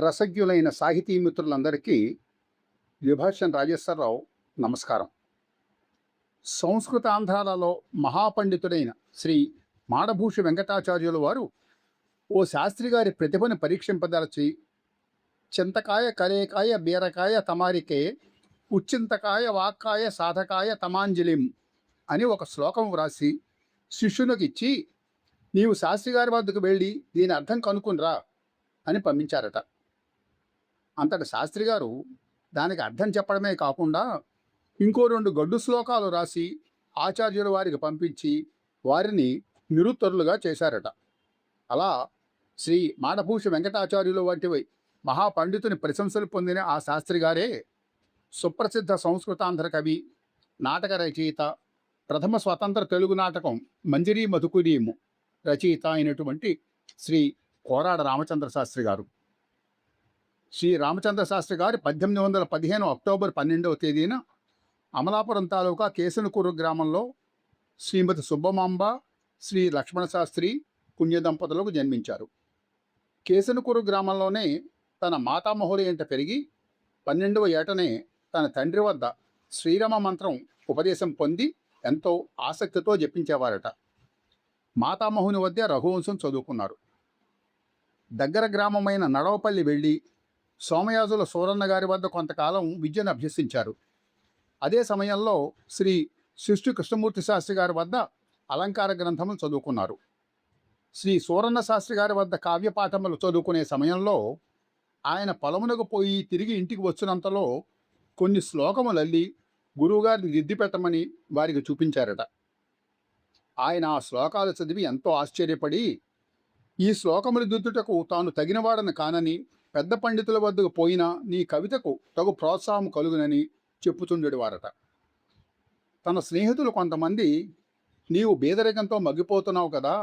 రసజ్ఞులైన సాహితీ మిత్రులందరికీ విభాషన్ రాజేశ్వరరావు నమస్కారం. సంస్కృతాంధ్రాలలో మహాపండితుడైన శ్రీ మాడభూషి వెంకటాచార్యుల వారు ఓ శాస్త్రి గారి ప్రతిభను పరీక్షింపదలచి చింతకాయ కరేకాయ బీరకాయ తమారికే ఉచ్చింతకాయ వాక్కాయ సాధకాయ తమాంజలిం అని ఒక శ్లోకం వ్రాసి శిష్యునికిచ్చి, నీవు శాస్త్రి గారి వద్దకు వెళ్ళి దీని అర్థం కనుక్కునిరా అని పంపించారట. అంతటి శాస్త్రి గారు దానికి అర్థం చెప్పడమే కాకుండా ఇంకో 2 గడ్డు శ్లోకాలు రాసి ఆచార్యుల వారికి పంపించి వారిని నిరుత్తరులుగా చేశారట. అలా శ్రీ మాడభూషి వెంకటాచార్యులు వంటి మహాపండితుని ప్రశంసలు పొందిన ఆ శాస్త్రి గారే సుప్రసిద్ధ సంస్కృతాంధ్ర కవి, నాటక రచయిత, ప్రథమ స్వతంత్ర తెలుగు నాటకం మంజరీ మధుకురీము రచయిత అయినటువంటి శ్రీ కోరాడ రామచంద్ర శాస్త్రి గారు. శ్రీ రామచంద్ర శాస్త్రి గారు 1815 అక్టోబర్ 12వ తేదీన అమలాపురం తాలూకా కేసనకూరు గ్రామంలో శ్రీమతి సుబ్బమాంబ, శ్రీ లక్ష్మణ శాస్త్రి పుణ్య దంపతులకు జన్మించారు. కేసనకూరు గ్రామంలోనే తన మాతామహుడి ఎంట పెరిగి 12వ ఏటనే తన తండ్రి వద్ద శ్రీరామ మంత్రం ఉపదేశం పొంది ఎంతో ఆసక్తితో జపించేవారట. మాతామహుని వద్ద రఘువంశం చదువుకున్నారు. దగ్గర గ్రామమైన నడవపల్లి వెళ్ళి సోమయాజుల సూరన్న గారి వద్ద కొంతకాలం విద్యను అభ్యసించారు. అదే సమయంలో శ్రీ శిష్టు కృష్ణమూర్తి శాస్త్రి గారి వద్ద అలంకార గ్రంథములు చదువుకున్నారు. శ్రీ సూరన్న శాస్త్రి గారి వద్ద కావ్యపాఠములు చదువుకునే సమయంలో ఆయన పొలమునకు పోయి తిరిగి ఇంటికి వచ్చినంతలో కొన్ని శ్లోకములల్లి గురువుగారిని దిద్ది పెట్టమని వారికి చూపించారట. ఆయన ఆ శ్లోకాలు చదివి ఎంతో ఆశ్చర్యపడి, ఈ శ్లోకములు దిద్దుటకు తాను తగినవాడని కానని, పెద్ద పండితుల వద్దకు పోయినా నీ కవితకు తగు ప్రోత్సాహం కలుగునని చెప్పుతుండేవారట. తన స్నేహితులు కొంతమంది, నీవు బీదరికంతో మగ్గిపోతున్నావు కదా,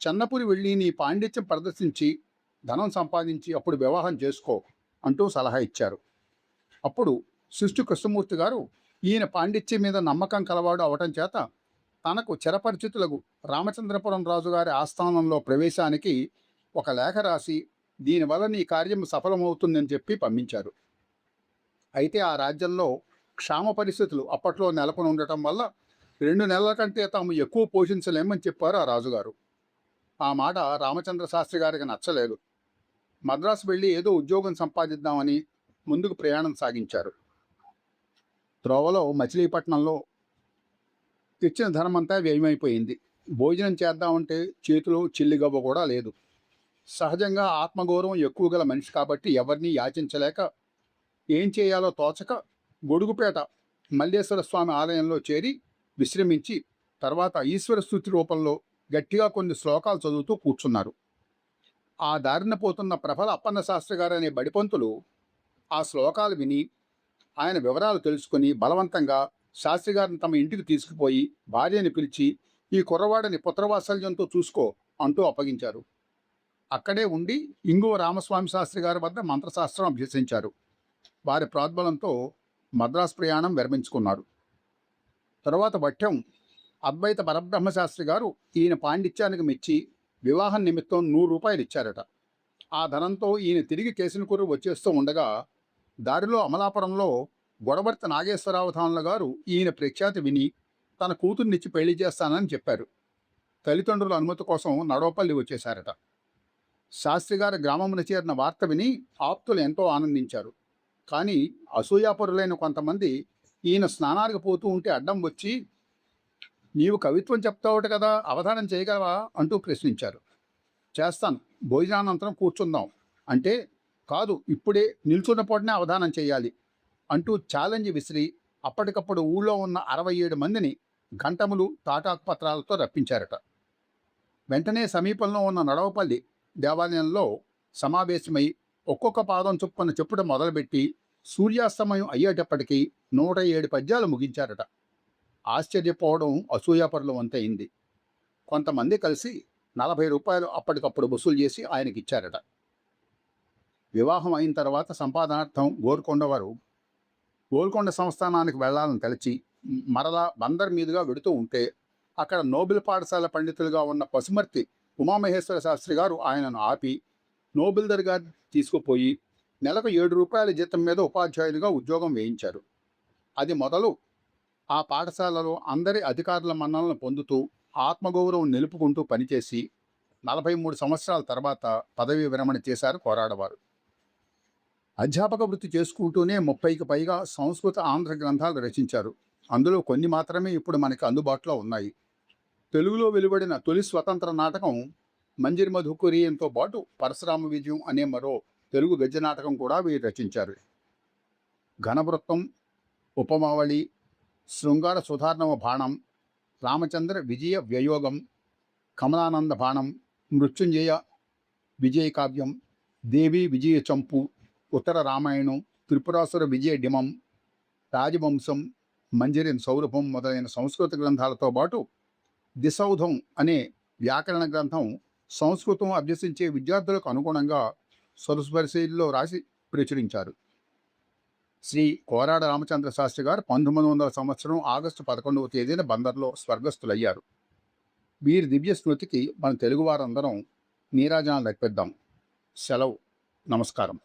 చెన్నపురి వెళ్ళి నీ పాండిత్యం ప్రదర్శించి ధనం సంపాదించి అప్పుడు వివాహం చేసుకో అంటూ సలహా ఇచ్చారు. అప్పుడు శిష్టు కృష్ణమూర్తి గారు ఈయన పాండిత్యం మీద నమ్మకం కలవాడు అవటం చేత తనకు చిరపరిచితులకు రామచంద్రపురం రాజుగారి ఆస్థానంలో ప్రవేశానికి ఒక లేఖ రాసి దీనివల్ల నీ కార్యం సఫలమవుతుందని చెప్పి పంపించారు. అయితే ఆ రాజ్యంలో క్షామ పరిస్థితులు అప్పట్లో నెలకొని ఉండటం వల్ల 2 నెలల కంటే తాము ఎక్కువ పోషించలేమని చెప్పారు ఆ రాజుగారు. ఆ మాట రామచంద్ర శాస్త్రి గారికి నచ్చలేదు. మద్రాసు వెళ్ళి ఏదో ఉద్యోగం సంపాదిద్దామని ముందుకు ప్రయాణం సాగించారు. త్రోవలో మచిలీపట్నంలో తెచ్చిన ధనమంతా వ్యయమైపోయింది. భోజనం చేద్దామంటే చేతిలో చిల్లిగవ్వ కూడా లేదు. సహజంగా ఆత్మగౌరవం ఎక్కువ గల మనిషి కాబట్టి ఎవరిని యాచించలేక ఏం చేయాలో తోచక గొడుగుపేట మల్లేశ్వర స్వామి ఆలయంలో చేరి విశ్రమించి తర్వాత ఈశ్వర స్తుతి రూపంలో గట్టిగా కొన్ని శ్లోకాలు చదువుతూ కూర్చున్నారు. ఆ దారిన పోతున్న ప్రఫల అప్పన్న శాస్త్రి గారు అనే బడిపంతులు ఆ శ్లోకాలు విని ఆయన వివరాలు తెలుసుకుని బలవంతంగా శాస్త్రి గారిని తమ ఇంటికి తీసుకుపోయి భార్యని పిలిచి, ఈ కుర్రవాడిని పుత్రవాత్సల్యంతో చూసుకో అంటూ అప్పగించారు. అక్కడే ఉండి ఇంగువ రామస్వామి శాస్త్రి గారి వద్ద మంత్రశాస్త్రం అభ్యసించారు. వారి ప్రోద్బలంతో మద్రాసు ప్రయాణం విరమించుకున్నారు. తరువాత భట్యం అద్వైత పరబ్రహ్మశాస్త్రి గారు ఈయన పాండిత్యానికి మెచ్చి వివాహం నిమిత్తం 100 రూపాయలు ఇచ్చారట. ఆ ధనంతో ఈయన తిరిగి కేసనకూరు వచ్చేస్తూ ఉండగా దారిలో అమలాపురంలో గొడవర్తి నాగేశ్వరావధానుల గారు ఈయన ప్రఖ్యాతి విని తన కూతుర్నిచ్చి పెళ్లి చేస్తానని చెప్పారు. తల్లిదండ్రుల అనుమతి కోసం నడవపల్లి వచ్చేశారట. శాస్త్రి గారి గ్రామమున చేరిన వార్త విని ఆప్తులు ఎంతో ఆనందించారు. కానీ అసూయాపరులైన కొంతమంది ఈయన స్నానానికి పోతూ ఉంటే అడ్డం వచ్చి, నీవు కవిత్వం చెప్తావుట కదా, అవధానం చేయగలవా అంటూ ప్రశ్నించారు. చేస్తాను, భోజనానంతరం కూర్చుందాం అంటే, కాదు ఇప్పుడే నిల్చున్న పూటనే అవధానం చేయాలి అంటూ ఛాలెంజ్ విసిరి అప్పటికప్పుడు ఊళ్ళో ఉన్న 67 మందిని ఘంటములు తాటాకు పత్రాలతో రప్పించారట. వెంటనే సమీపంలో ఉన్న నడవపల్లి దేవాలయంలో సమావేశమై ఒక్కొక్క పాదం చొప్పున చెప్పుట మొదలుపెట్టి సూర్యాస్తమయం అయ్యేటప్పటికీ 107 పద్యాలు ముగించారట. ఆశ్చర్యపోవడం అసూయాపరుల వంతయింది. కొంతమంది కలిసి 40 రూపాయలు అప్పటికప్పుడు వసూలు చేసి ఆయనకిచ్చారట. వివాహం అయిన తర్వాత సంపాదనార్థం గోల్కొండ సంస్థానానికి వెళ్లాలని తలచి మరలా బందర్ మీదుగా వెడుతూ ఉంటే అక్కడ నోబెల్ పాఠశాల పండితులుగా ఉన్న పసుమర్తి ఉమామహేశ్వర శాస్త్రి గారు ఆయనను ఆపి, నోబిల్దర్ గారు తీసుకుపోయి నెలకు 7 రూపాయల జీతం మీద ఉపాధ్యాయులుగా ఉద్యోగం వేయించారు. అది మొదలు ఆ పాఠశాలలో అందరి అధికారుల మన్ననలు పొందుతూ ఆత్మగౌరవం నిలుపుకుంటూ పనిచేసి 43 సంవత్సరాల తర్వాత పదవీ విరమణ చేశారు కోరాడవారు. అధ్యాపక వృత్తి చేసుకుంటూనే 30కి పైగా సంస్కృత ఆంధ్ర గ్రంథాలు రచించారు. అందులో కొన్ని మాత్రమే ఇప్పుడు మనకి అందుబాటులో ఉన్నాయి. తెలుగులో వెలువడిన తొలి స్వతంత్ర నాటకం మంజిరి మధుకురియంతో పాటు పరశురామ విజయం అనే మరో తెలుగు గద్య నాటకం కూడా వీరు రచించారు. ఘనవృత్తం, ఉపమావళి, శృంగార సుధార్ణవ బాణం, రామచంద్ర విజయ వ్యయోగం, కమలానంద బాణం, మృత్యుంజయ విజయ కావ్యం, దేవి విజయ చంపు, ఉత్తర రామాయణం, త్రిపురాసుర విజయ డిమం, రాజవంశం, మంజరిన్ సౌరభం మొదలైన సంస్కృత గ్రంథాలతో పాటు దిసౌధం అనే వ్యాకరణ గ్రంథం సంస్కృతం అభ్యసించే విద్యార్థులకు అనుగుణంగా సొరస్వరిశైలిలో రాసి ప్రచురించారు. శ్రీ కోరాడ రామచంద్ర శాస్త్రి గారు 1900 సంవత్సరం ఆగస్టు 11వ తేదీన బందర్లో స్వర్గస్థులయ్యారు. వీరి దివ్య స్మృతికి మన తెలుగు వారందరం నీరాజనాలు అర్పిద్దాం. సెలవు. నమస్కారం.